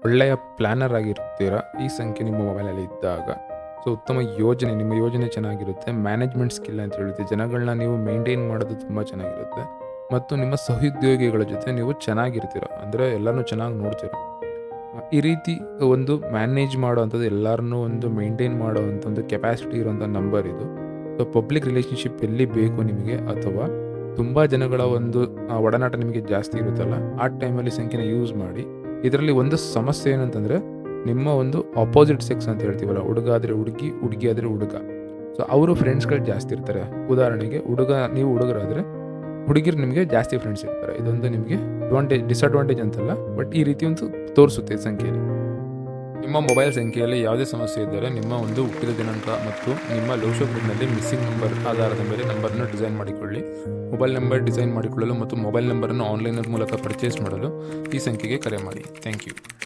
ಒಳ್ಳೆಯ ಪ್ಲ್ಯಾನರ್ ಆಗಿರ್ತೀರ ಈ ಸಂಖ್ಯೆ ನಿಮ್ಮ ಮೊಬೈಲಲ್ಲಿ ಇದ್ದಾಗ. ಸೊ ಉತ್ತಮ ಯೋಜನೆ, ನಿಮ್ಮ ಯೋಜನೆ ಚೆನ್ನಾಗಿರುತ್ತೆ. ಮ್ಯಾನೇಜ್ಮೆಂಟ್ ಸ್ಕಿಲ್ ಅಂತ ಹೇಳುತ್ತೆ. ಜನಗಳನ್ನ ನೀವು ಮೇಂಟೈನ್ ಮಾಡೋದು ತುಂಬ ಚೆನ್ನಾಗಿರುತ್ತೆ ಮತ್ತು ನಿಮ್ಮ ಸಹೋದ್ಯೋಗಿಗಳ ಜೊತೆ ನೀವು ಚೆನ್ನಾಗಿರ್ತೀರ. ಅಂದರೆ ಎಲ್ಲರನ್ನೂ ಚೆನ್ನಾಗಿ ನೋಡ್ತೀರ. ಈ ರೀತಿ ಒಂದು ಮ್ಯಾನೇಜ್ ಮಾಡೋವಂಥದ್ದು, ಎಲ್ಲರನ್ನೂ ಒಂದು ಮೇಂಟೈನ್ ಮಾಡೋವಂಥ ಒಂದು ಕೆಪಾಸಿಟಿ ಇರುವಂಥ ನಂಬರ್ ಇದು. ಸೊ ಪಬ್ಲಿಕ್ ರಿಲೇಷನ್‌ಶಿಪ್ ಎಲ್ಲಿ ಬೇಕು ನಿಮಗೆ, ಅಥವಾ ತುಂಬ ಜನಗಳ ಒಂದು ಒಡನಾಟ ನಿಮಗೆ ಜಾಸ್ತಿ ಇರುತ್ತಲ್ಲ, ಆ ಟೈಮಲ್ಲಿ ಸಂಖ್ಯೆನ ಯೂಸ್ ಮಾಡಿ. ಇದರಲ್ಲಿ ಒಂದು ಸಮಸ್ಯೆ ಏನಂತಂದರೆ, ನಿಮ್ಮ ಒಂದು ಅಪೋಸಿಟ್ ಸೆಕ್ಸ್ ಅಂತ ಹೇಳ್ತೀವಲ್ಲ, ಹುಡುಗ ಆದರೆ ಹುಡುಗಿ, ಹುಡುಗಿ ಆದರೆ ಹುಡುಗ. ಸೊ ಅವರು ಫ್ರೆಂಡ್ಸ್ಗಳು ಜಾಸ್ತಿ ಇರ್ತಾರೆ. ಉದಾಹರಣೆಗೆ ನೀವು ಹುಡುಗರಾದರೆ ಹುಡುಗಿರು ನಿಮಗೆ ಜಾಸ್ತಿ ಫ್ರೆಂಡ್ಸ್ ಇರ್ತಾರೆ. ಇದೊಂದು ನಿಮಗೆ ಡಿಸಡ್ವಾಂಟೇಜ್ ಅಂತಲ್ಲ, ಬಟ್ ಈ ರೀತಿ ಒಂದು ತೋರಿಸುತ್ತೆ ಸಂಖ್ಯೆಯಲ್ಲಿ. ನಿಮ್ಮ ಮೊಬೈಲ್ ಸಂಖ್ಯೆಯಲ್ಲಿ ಯಾವುದೇ ಸಮಸ್ಯೆ ಇದ್ದರೆ ನಿಮ್ಮ ಒಂದು ಹುಟ್ಟಿದ ದಿನಾಂಕ ಮತ್ತು ನಿಮ್ಮ ಲೋಶೋ ಗ್ರೂಪ್ನಲ್ಲಿ ಮಿಸ್ಸಿಂಗ್ ನಂಬರ್ ಆಧಾರದ ಮೇಲೆ ನಂಬರನ್ನು ಡಿಸೈನ್ ಮಾಡಿಕೊಳ್ಳಿ. ಮೊಬೈಲ್ ನಂಬರ್ ಡಿಸೈನ್ ಮಾಡಿಕೊಳ್ಳಲು ಮತ್ತು ಮೊಬೈಲ್ ನಂಬರನ್ನು ಆನ್ಲೈನ್ ಮೂಲಕ ಪರ್ಚೇಸ್ ಮಾಡಲು ಈ ಸಂಖ್ಯೆಗೆ ಕರೆ ಮಾಡಿ. Thank you.